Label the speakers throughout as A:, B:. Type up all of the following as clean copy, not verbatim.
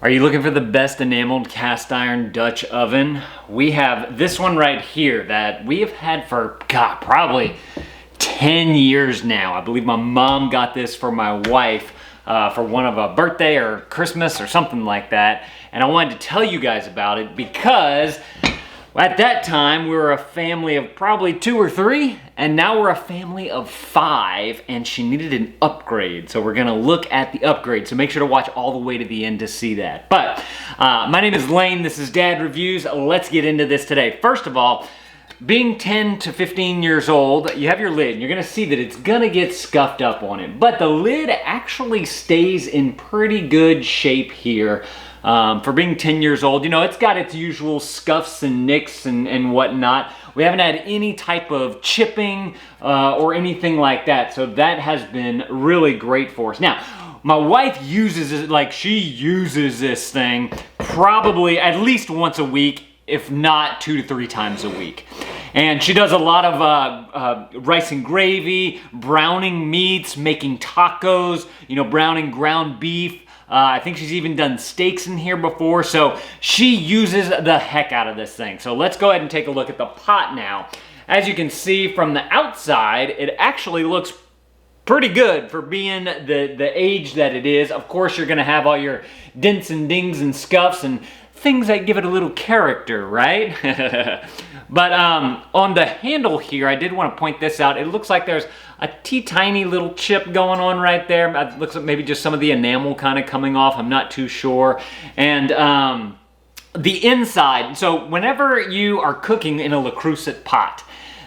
A: Are you looking for the best enameled cast iron Dutch oven? We have this one right here that we have had for, God, probably 10 years now. I believe my mom got this for my wife for one of a birthday or Christmas or something like that. And I wanted to tell you guys about it because at that time we were a family of probably 2 or 3, and now we're a family of 5, and she needed an upgrade. So we're gonna look at the upgrade. So make sure to watch all the way to the end to see that. But my name is Lane, this is Dad Reviews. Let's get into this today. First of all, being 10 to 15 years old, you have your lid, and you're gonna see that it's gonna get scuffed up on it. But the lid actually stays in pretty good shape here. For being 10 years old, you know, it's got its usual scuffs and nicks and whatnot. We haven't had any type of chipping or anything like that, so that has been really great for us. Now, my wife uses it, like she uses this thing probably at least once a week, if not 2 to 3 times a week. And she does a lot of rice and gravy, browning meats, making tacos, you know, browning ground beef. I think she's even done steaks in here before, so she uses the heck out of this thing. So let's go ahead and take a look at the pot now. As you can see from the outside, it actually looks pretty good for being the age that it is. Of course, you're gonna have all your dents and dings and scuffs and things that give it a little character, right? But on the handle here, I did want to point this out. It looks like there's a tiny little chip going on right there. It looks like maybe just some of the enamel kind of coming off. I'm not too sure. And the inside, so whenever you are cooking in a Creuset pot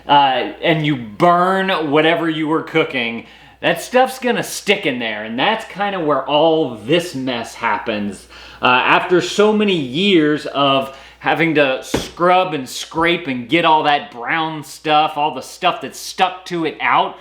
A: and you burn whatever you were cooking, that stuff's gonna stick in there, and that's kind of where all this mess happens. After so many years of having to scrub and scrape and get all that brown stuff, all the stuff that's stuck to it out,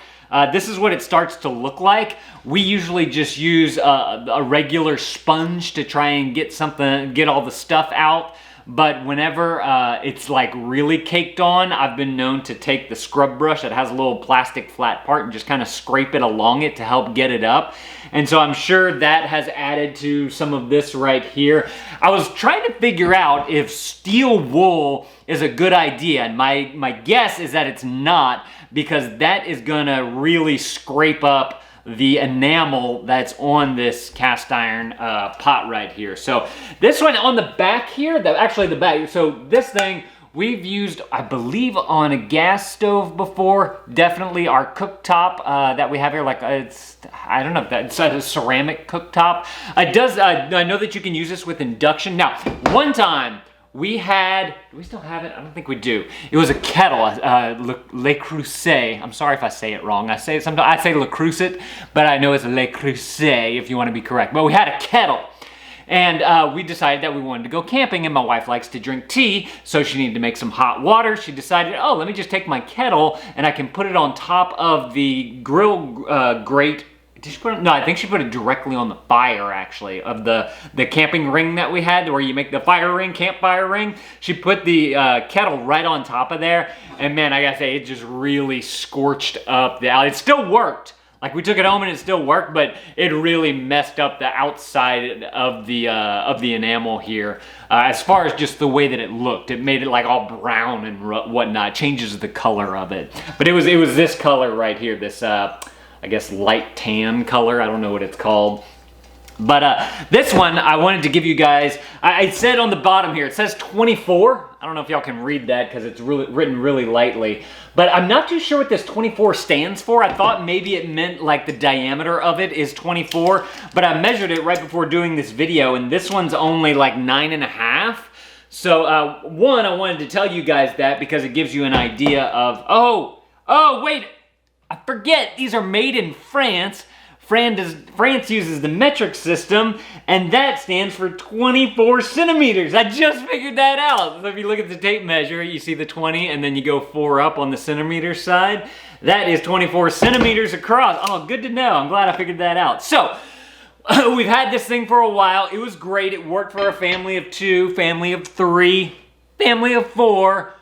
A: this is what it starts to look like. We usually just use a regular sponge to try and get all the stuff out. But whenever it's like really caked on, I've been known to take the scrub brush that has a little plastic flat part and just kind of scrape it along it to help get it up. And so I'm sure that has added to some of this right here. I was trying to figure out if steel wool is a good idea, and my guess is that it's not, because that is gonna really scrape up the enamel that's on this cast iron pot right here. So this one on the back here, actually the back, so this thing we've used, I believe, on a gas stove before. Definitely our cooktop that we have here, like it's, I don't know if that's a ceramic cooktop. I know that you can use this with induction. Now, one time we had, do we still have it? I don't think we do. It was a kettle, Le Creuset. I'm sorry if I say it wrong. I say Le Creuset, but I know it's Le Creuset if you want to be correct. But we had a kettle, and we decided that we wanted to go camping, and my wife likes to drink tea, so she needed to make some hot water. She decided, oh, let me just take my kettle, and I can put it on top of the grill grate. Did she put it? No, I think she put it directly on the fire, actually, of the camping ring that we had, where you make the fire ring, campfire ring. She put the kettle right on top of there, and man, I gotta say, it just really scorched up the outside. It still worked. Like, we took it home and it still worked, but it really messed up the outside of the enamel here. As far as just the way that it looked, it made it like all brown and whatnot. Changes the color of it. But it was this color right here, this I guess light tan color. I don't know what it's called. But this one, I wanted to give you guys, I said on the bottom here, it says 24. I don't know if y'all can read that because it's written really lightly. But I'm not too sure what this 24 stands for. I thought maybe it meant like the diameter of it is 24. But I measured it right before doing this video, and this one's only like 9.5. So one, I wanted to tell you guys that because it gives you an idea of, oh, wait. I forget, these are made in France. France uses the metric system, and that stands for 24 centimeters. I just figured that out. So if you look at the tape measure, you see the 20, and then you go 4 up on the centimeter side. That is 24 centimeters across. Oh, good to know. I'm glad I figured that out. So, we've had this thing for a while. It was great. It worked for a family of 2, family of 3, family of 4.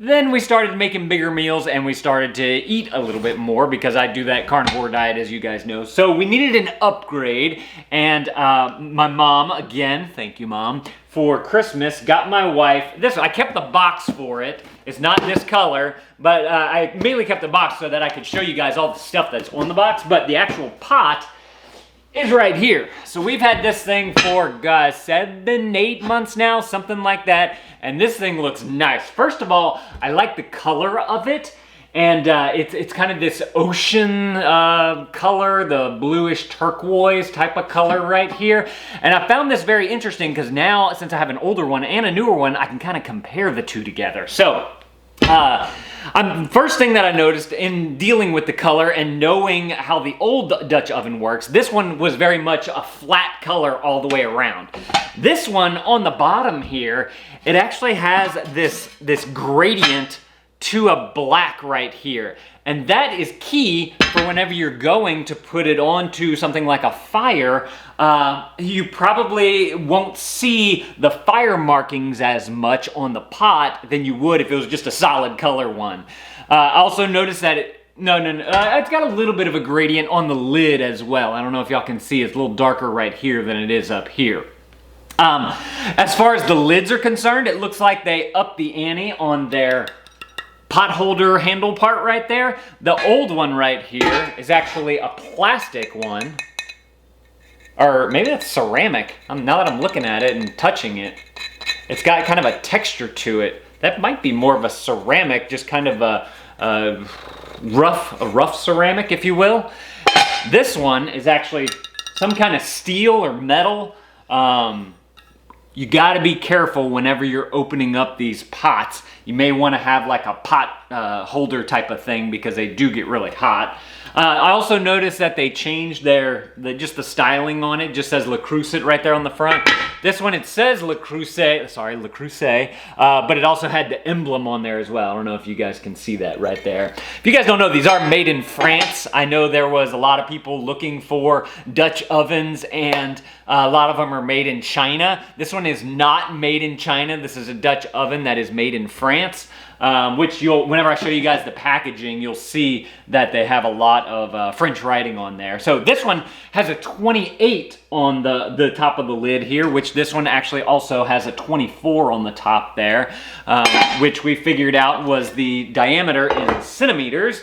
A: Then we started making bigger meals and we started to eat a little bit more because I do that carnivore diet, as you guys know. So we needed an upgrade, and my mom, again, thank you, Mom, for Christmas got my wife this. I kept the box for it. It's not this color, but I mainly kept the box so that I could show you guys all the stuff that's on the box, but the actual pot is right here. So we've had this thing for 7, 8 months now, something like that. And this thing looks nice. First of all, I like the color of it. And it's kind of this ocean color, the bluish turquoise type of color right here. And I found this very interesting because now, since I have an older one and a newer one, I can kind of compare the two together. So, first thing that I noticed in dealing with the color and knowing how the old Dutch oven works, this one was very much a flat color all the way around. This one on the bottom here, it actually has this gradient to a black right here. And that is key for whenever you're going to put it onto something like a fire. You probably won't see the fire markings as much on the pot than you would if it was just a solid color one. I also noticed that it's got a little bit of a gradient on the lid as well. I don't know if y'all can see, it's a little darker right here than it is up here. As far as the lids are concerned, it looks like they upped the ante on their pot holder handle part right there. The old one right here is actually a plastic one. Or maybe that's ceramic. Now that I'm looking at it and touching it, it's got kind of a texture to it. That might be more of a ceramic, just kind of a rough ceramic, if you will. This one is actually some kind of steel or metal. You got to be careful whenever you're opening up these pots. You may want to have like a pot holder type of thing because they do get really hot. I also noticed that they changed just the styling on it. Just says Le Creuset right there on the front. This one, it says Le Creuset, but it also had the emblem on there as well. I don't know if you guys can see that right there. If you guys don't know, these are made in France. I know there was a lot of people looking for Dutch ovens, and a lot of them are made in China. This one is not made in China. This is a Dutch oven that is made in France. Which whenever I show you guys the packaging, you'll see that they have a lot of French writing on there. So this one has a 28 on the top of the lid here, which this one actually also has a 24 on the top there, which we figured out was the diameter in centimeters.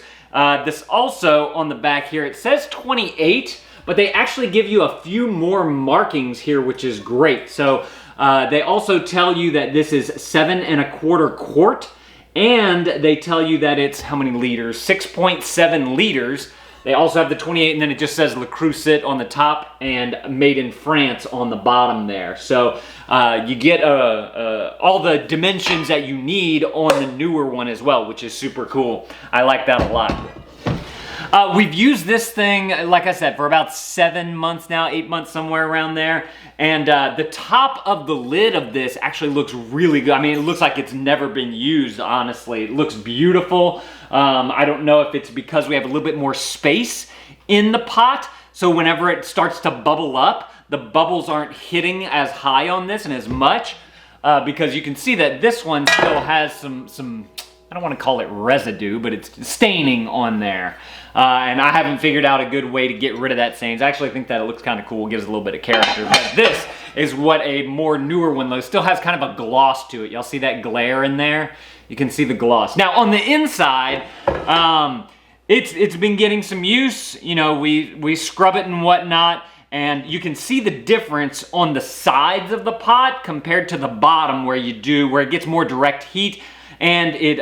A: This also on the back here, it says 28, but they actually give you a few more markings here, which is great. So they also tell you that this is 7 1/4 quart. And they tell you that it's how many liters? 6.7 liters. They also have the 28, and then it just says Le Creuset on the top and made in France on the bottom there. So you get all the dimensions that you need on the newer one as well, which is super cool. I like that a lot. We've used this thing, like I said, for about 7 months now, 8 months, somewhere around there. And the top of the lid of this actually looks really good. I mean, it looks like it's never been used, honestly. It looks beautiful. I don't know if it's because we have a little bit more space in the pot. So whenever it starts to bubble up, the bubbles aren't hitting as high on this and as much. Because you can see that this one still has some I don't want to call it residue, but it's staining on there. And I haven't figured out a good way to get rid of that stains. I actually think that it looks kind of cool, gives a little bit of character. But this is what a more newer one looks. Still has kind of a gloss to it. Y'all see that glare in there? You can see the gloss. Now on the inside, it's been getting some use. You know, we scrub it and whatnot. And you can see the difference on the sides of the pot compared to the bottom where it gets more direct heat. And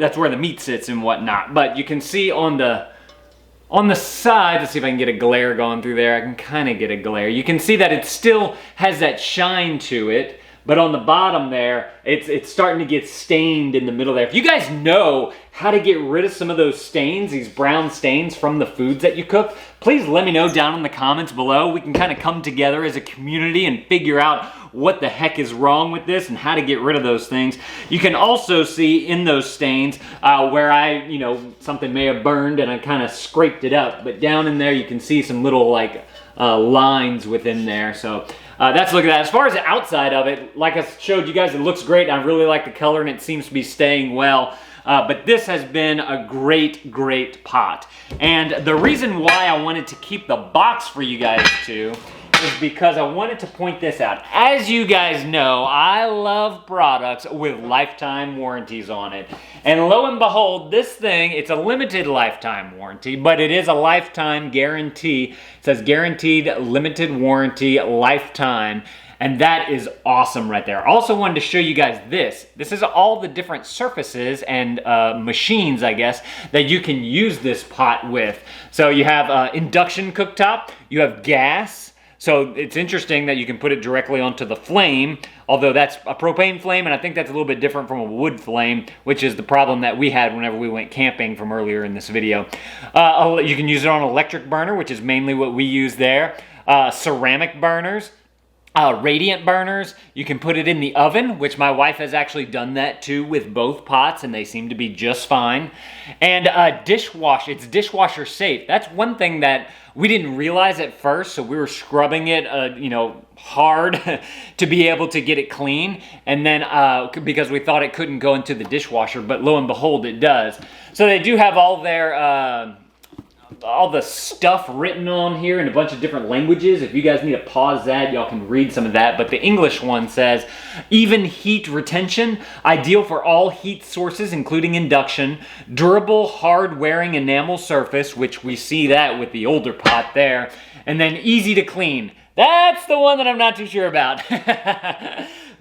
A: that's where the meat sits and whatnot. But you can see on the side, let's see if I can get a glare going through there. I can kind of get a glare. You can see that it still has that shine to it. But on the bottom there, it's starting to get stained in the middle there. If you guys know how to get rid of some of those stains, these brown stains from the foods that you cook, please let me know down in the comments below. We can kind of come together as a community and figure out what the heck is wrong with this and how to get rid of those things. You can also see in those stains where something may have burned and I kind of scraped it up. But down in there, you can see some little lines within there. So that's look at that. As far as the outside of it, like I showed you guys, it looks great. I really like the color and it seems to be staying well. But this has been a great pot. And the reason why I wanted to keep the box for you guys too is because I wanted to point this out. As you guys know, I love products with lifetime warranties on it. And lo and behold, this thing, it's a limited lifetime warranty, but it is a lifetime guarantee. It says guaranteed limited warranty lifetime. And that is awesome right there. Also wanted to show you guys this. This is all the different surfaces and machines, I guess, that you can use this pot with. So you have induction cooktop, you have gas. So it's interesting that you can put it directly onto the flame, although that's a propane flame, and I think that's a little bit different from a wood flame, which is the problem that we had whenever we went camping from earlier in this video. You can use it on an electric burner, which is mainly what we use there. Ceramic burners. Radiant burners, you can put it in the oven, which my wife has actually done that too with both pots, and they seem to be just fine. And it's dishwasher safe. That's one thing that we didn't realize at first, so we were scrubbing it, hard to be able to get it clean, and then because we thought it couldn't go into the dishwasher, but lo and behold, it does. So they do have all their all the stuff written on here in a bunch of different languages. If you guys need to pause that, y'all can read some of that. But the English one says, even heat retention, ideal for all heat sources, including induction, durable, hard-wearing enamel surface, which we see that with the older pot there, and then easy to clean. That's the one that I'm not too sure about.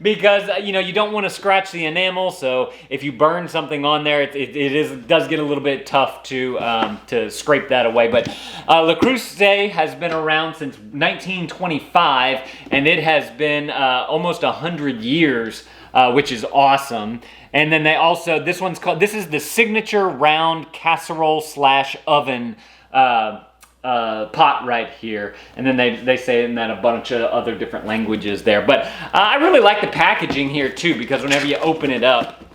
A: Because, you don't want to scratch the enamel, so if you burn something on there, it does get a little bit tough to scrape that away. But Le Creuset has been around since 1925, and it has been almost 100 years, which is awesome. And then they also, this is the signature round casserole / oven pot right here, and then they say in that a bunch of other different languages there. But I really like the packaging here too, because whenever you open it up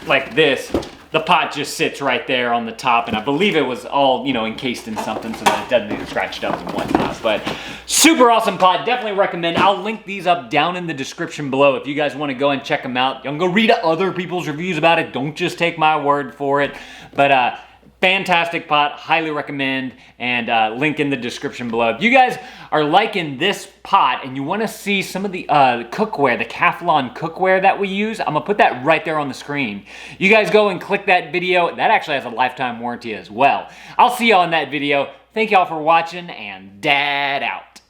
A: like this, the pot just sits right there on the top, and I believe it was all encased in something so that it doesn't get scratched up and whatnot. But super awesome pot, definitely recommend. I'll link these up down in the description below if you guys want to go and check them out. You can go read other people's reviews about it. Don't just take my word for it. But fantastic pot, highly recommend, and link in the description below. If you guys are liking this pot and you want to see some of the cookware, the Calphalon cookware that we use, I'm going to put that right there on the screen. You guys go and click that video. That actually has a lifetime warranty as well. I'll see y'all in that video. Thank y'all for watching, and Dad out.